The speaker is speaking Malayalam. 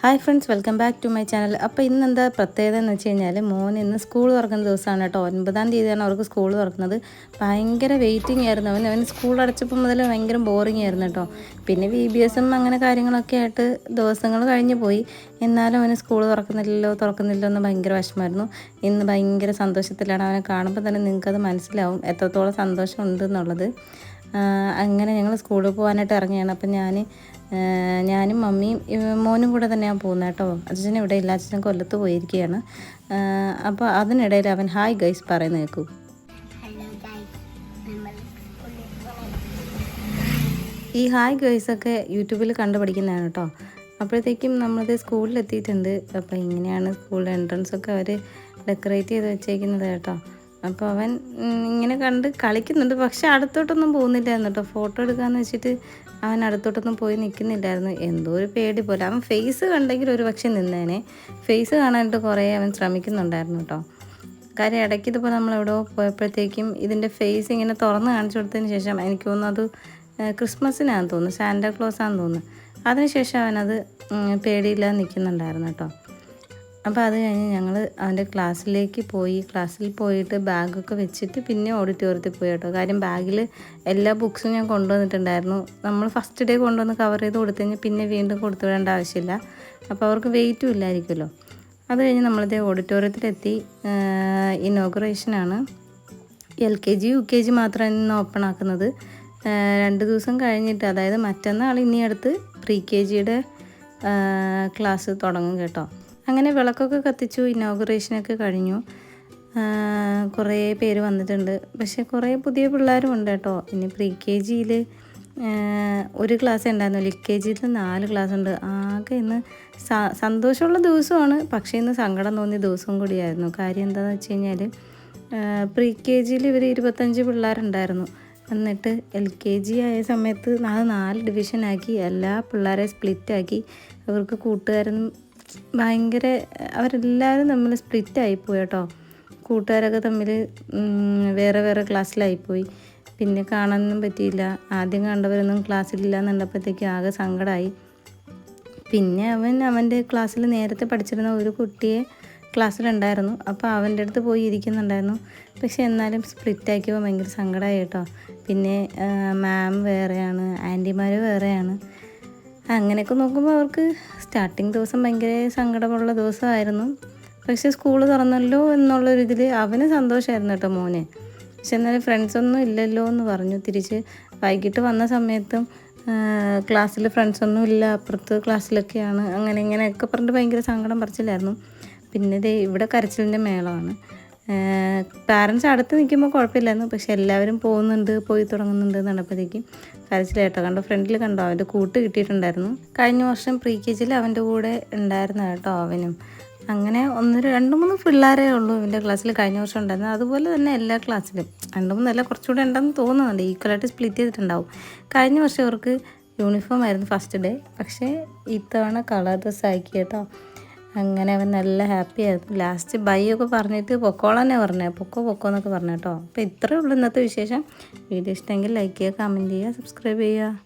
Hi friends, welcome back to my channel. അപ്പോൾ ഇന്ന് എന്താ പ്രത്യേകത എന്ന് വെച്ച് കഴിഞ്ഞാൽ ഇന്ന് സ്കൂൾ തുറക്കുന്ന ദിവസമാണ് കേട്ടോ. 9-ാം തീയതിയാണ് അവർക്ക് സ്കൂൾ തുറക്കുന്നത്. ഭയങ്കര വെയിറ്റിംഗ് ആയിരുന്നു. അവൻ സ്കൂൾ അടച്ചപ്പോൾ മുതൽ ഭയങ്കര ബോറിംഗ് ആയിരുന്നു കേട്ടോ. പിന്നെ VBSും അങ്ങനെ കാര്യങ്ങളൊക്കെ ആയിട്ട് ദിവസങ്ങൾ കഴിഞ്ഞ് പോയി. എന്നാലും അവന് സ്കൂൾ തുറക്കുന്നില്ലോ എന്ന് ഭയങ്കര വിഷമമായിരുന്നു. ഇന്ന് ഭയങ്കര സന്തോഷത്തിലാണ്. അവനെ കാണുമ്പോൾ തന്നെ നിങ്ങൾക്കത് മനസ്സിലാവും എത്രത്തോളം സന്തോഷം ഉണ്ടെന്നുള്ളത്. അങ്ങനെ ഞങ്ങൾ സ്കൂളിൽ പോകാനായിട്ട് ഇറങ്ങിയാണ്. അപ്പം ഞാനും മമ്മിയും മോനും കൂടെ തന്നെയാണ് പോകുന്നത് കേട്ടോ. അച്ഛൻ ഇവിടെ ഇല്ല, അച്ഛൻ കൊല്ലത്ത് പോയിരിക്കുകയാണ്. അപ്പോൾ അതിനിടയിൽ അവൻ ഹായ് ഗൈസ് പറയുന്നത് കേൾക്കൂ. ഈ ഹായ് ഗൈസൊക്കെ യൂട്യൂബിൽ കണ്ടുപഠിക്കുന്നതാണ് കേട്ടോ. അപ്പോഴത്തേക്കും നമ്മളത് സ്കൂളിലെത്തിയിട്ടുണ്ട്. അപ്പോൾ ഇങ്ങനെയാണ് സ്കൂളിൽ എൻട്രൻസൊക്കെ അവർ ഡെക്കറേറ്റ് ചെയ്ത് വെച്ചേക്കുന്നത് കേട്ടോ. അപ്പോൾ അവൻ ഇങ്ങനെ കണ്ട് കളിക്കുന്നുണ്ട്, പക്ഷെ അടുത്തോട്ടൊന്നും പോകുന്നില്ലായിരുന്നു കേട്ടോ. ഫോട്ടോ എടുക്കാമെന്ന് വെച്ചിട്ട് അവൻ അടുത്തോട്ടൊന്നും പോയി നിൽക്കുന്നില്ലായിരുന്നു. എന്തോ ഒരു പേടി പോലെ. അവൻ ഫേസ് കണ്ടെങ്കിൽ ഒരു പക്ഷെ നിന്നേനെ. ഫേസ് കാണാനായിട്ട് കുറേ അവൻ ശ്രമിക്കുന്നുണ്ടായിരുന്നു കേട്ടോ. കാര്യം ഇടയ്ക്ക് ഇതുപോലെ നമ്മളെവിടെയോ പോയപ്പോഴത്തേക്കും ഇതിൻ്റെ ഫേസ് ഇങ്ങനെ തുറന്ന് കാണിച്ചു കൊടുത്തതിന് ശേഷം എനിക്ക് തോന്നുന്നു അത് ക്രിസ്മസിനാണെന്ന് തോന്നുന്നു, സാന്റാക്ലോസാണെന്ന് തോന്നുന്നു. അതിനുശേഷം അവനത് പേടിയില്ലാതെ നിൽക്കുന്നുണ്ടായിരുന്നു കേട്ടോ. അപ്പോൾ അത് കഴിഞ്ഞ് ഞങ്ങൾ അവൻ്റെ ക്ലാസ്സിലേക്ക് പോയി. ക്ലാസ്സിൽ പോയിട്ട് ബാഗൊക്കെ വെച്ചിട്ട് പിന്നെ ഓഡിറ്റോറിയത്തിൽ പോയി കേട്ടോ. കാര്യം ബാഗിൽ എല്ലാ ബുക്സും ഞാൻ കൊണ്ടുവന്നിട്ടുണ്ടായിരുന്നു. നമ്മൾ ഫസ്റ്റ് ഡേ കൊണ്ടുവന്ന് കവർ ചെയ്ത് കൊടുത്തു കഴിഞ്ഞാൽ പിന്നെ വീണ്ടും കൊടുത്തു വിടേണ്ട ആവശ്യമില്ല. അപ്പോൾ അവർക്ക് വെയിറ്റും ഇല്ലായിരിക്കുമല്ലോ. അത് കഴിഞ്ഞ് നമ്മളിത് ഓഡിറ്റോറിയത്തിലെത്തി. ഇനോഗ്രേഷനാണ്. LKG UKG മാത്രമാണ് ഇന്ന് ഓപ്പൺ ആക്കുന്നത്. 2 ദിവസം കഴിഞ്ഞിട്ട്, അതായത് മറ്റന്നാൾ ഇനി അടുത്ത് pre-KGയുടെ ക്ലാസ് തുടങ്ങും കേട്ടോ. അങ്ങനെ വിളക്കൊക്കെ കത്തിച്ചു. ഇനോഗ്രേഷനൊക്കെ കഴിഞ്ഞു. കുറേ പേര് വന്നിട്ടുണ്ട്. പക്ഷേ കുറേ പുതിയ പിള്ളേരും ഉണ്ട് കേട്ടോ. ഇനി pre-KGയിൽ ഒരു ക്ലാസ് ഉണ്ടായിരുന്നില്ല, LKGയിൽ 4 ക്ലാസ് ഉണ്ട്. ആകെ ഇന്ന് സന്തോഷമുള്ള ദിവസമാണ്, പക്ഷേ ഇന്ന് സങ്കടം തോന്നിയ ദിവസവും കൂടിയായിരുന്നു. കാര്യം എന്താണെന്ന് വെച്ച് കഴിഞ്ഞാൽ pre-KGയിൽ ഇവർ 25 പിള്ളേരുണ്ടായിരുന്നു. എന്നിട്ട് LKG ആയ സമയത്ത് 4 ഡിവിഷനാക്കി എല്ലാ പിള്ളേരെ സ്പ്ലിറ്റാക്കി. അവർക്ക് കൂട്ടുകാരൊന്നും ഭയങ്കര അവരെല്ലാവരും തമ്മിൽ സ്പ്ലിറ്റായിപ്പോയി കേട്ടോ. കൂട്ടുകാരൊക്കെ തമ്മിൽ വേറെ വേറെ ക്ലാസ്സിലായിപ്പോയി. പിന്നെ കാണാനൊന്നും പറ്റിയില്ല. ആദ്യം കണ്ടവരൊന്നും ക്ലാസ്സിലില്ല എന്നുണ്ടപ്പോഴത്തേക്ക് ആകെ സങ്കടമായി. പിന്നെ അവൻ്റെ ക്ലാസ്സിൽ നേരത്തെ പഠിച്ചിരുന്ന ഒരു കുട്ടിയെ ക്ലാസ്സിലുണ്ടായിരുന്നു. അപ്പോൾ അവൻ്റെ അടുത്ത് പോയി ഇരിക്കുന്നുണ്ടായിരുന്നു. പക്ഷെ എന്നാലും സ്പ്ലിറ്റാക്കിയപ്പോൾ ഭയങ്കര സങ്കടമായി കേട്ടോ. പിന്നെ മാം വേറെയാണ്, ആൻറ്റിമാർ വേറെയാണ്. അങ്ങനെയൊക്കെ നോക്കുമ്പോൾ അവർക്ക് സ്റ്റാർട്ടിങ് ദിവസം ഭയങ്കര സങ്കടമുള്ള ദിവസമായിരുന്നു. പക്ഷേ സ്കൂൾ തുറന്നല്ലോ എന്നുള്ളൊരിതിൽ അവന് സന്തോഷമായിരുന്നു കേട്ടോ മോനെ. പക്ഷെ എന്നാലും ഫ്രണ്ട്സൊന്നും ഇല്ലല്ലോ എന്ന് പറഞ്ഞു. തിരിച്ച് വൈകിട്ട് വന്ന സമയത്തും ക്ലാസ്സിൽ ഫ്രണ്ട്സൊന്നും ഇല്ല, അപ്പുറത്ത് ക്ലാസ്സിലൊക്കെയാണ്, അങ്ങനെ ഇങ്ങനെയൊക്കെ പറഞ്ഞിട്ട് ഭയങ്കര സങ്കടം പറിച്ചില്ലായിരുന്നു. പിന്നെ ഇവിടെ കരച്ചിലിൻ്റെ മേളമാണ്. പാരൻസ് അടുത്ത് നിൽക്കുമ്പോൾ കുഴപ്പമില്ലായിരുന്നു. പക്ഷെ എല്ലാവരും പോയി തുടങ്ങുന്നുണ്ട് എന്നപ്പോഴത്തേക്കും കരച്ചിലേട്ടോ. കണ്ടോ, ഫ്രണ്ടിൽ കണ്ടോ അവൻ്റെ കൂട്ട് കിട്ടിയിട്ടുണ്ടായിരുന്നു. കഴിഞ്ഞ വർഷം pre-KGയിൽ അവൻ്റെ കൂടെ ഉണ്ടായിരുന്നു കേട്ടോ അവനും. അങ്ങനെ 2-3 പിള്ളേരേ ഉള്ളൂ ഇവൻ്റെ ക്ലാസ്സിൽ കഴിഞ്ഞ വർഷം ഉണ്ടായിരുന്നത്. അതുപോലെ തന്നെ എല്ലാ ക്ലാസ്സിലും 2-3 അല്ല, കുറച്ചുകൂടെ ഉണ്ടെന്ന് തോന്നുന്നുണ്ട്. ഈക്വലായിട്ട് സ്പ്ലിറ്റ് ചെയ്തിട്ടുണ്ടാവും. കഴിഞ്ഞ വർഷം അവർക്ക് യൂണിഫോം ആയിരുന്നു ഫസ്റ്റ് ഡേ, പക്ഷേ ഇത്തവണ കളർ ഡ്രസ്സ് ആക്കി കേട്ടോ. അങ്ങനെ അവൻ നല്ല ഹാപ്പി ആയിരുന്നു. ലാസ്റ്റ് ബൈ ഒക്കെ പറഞ്ഞിട്ട് പൊക്കോളാന്നെ പറഞ്ഞത്, പൊക്കോ എന്നൊക്കെ പറഞ്ഞു കേട്ടോ. അപ്പോൾ ഇത്രയേ ഉള്ളൂ ഇന്നത്തെ വിശേഷം. വീഡിയോ ഇഷ്ടമെങ്കിൽ ലൈക്ക് ചെയ്യുക, കമൻറ്റ് ചെയ്യുക, സബ്സ്ക്രൈബ് ചെയ്യുക.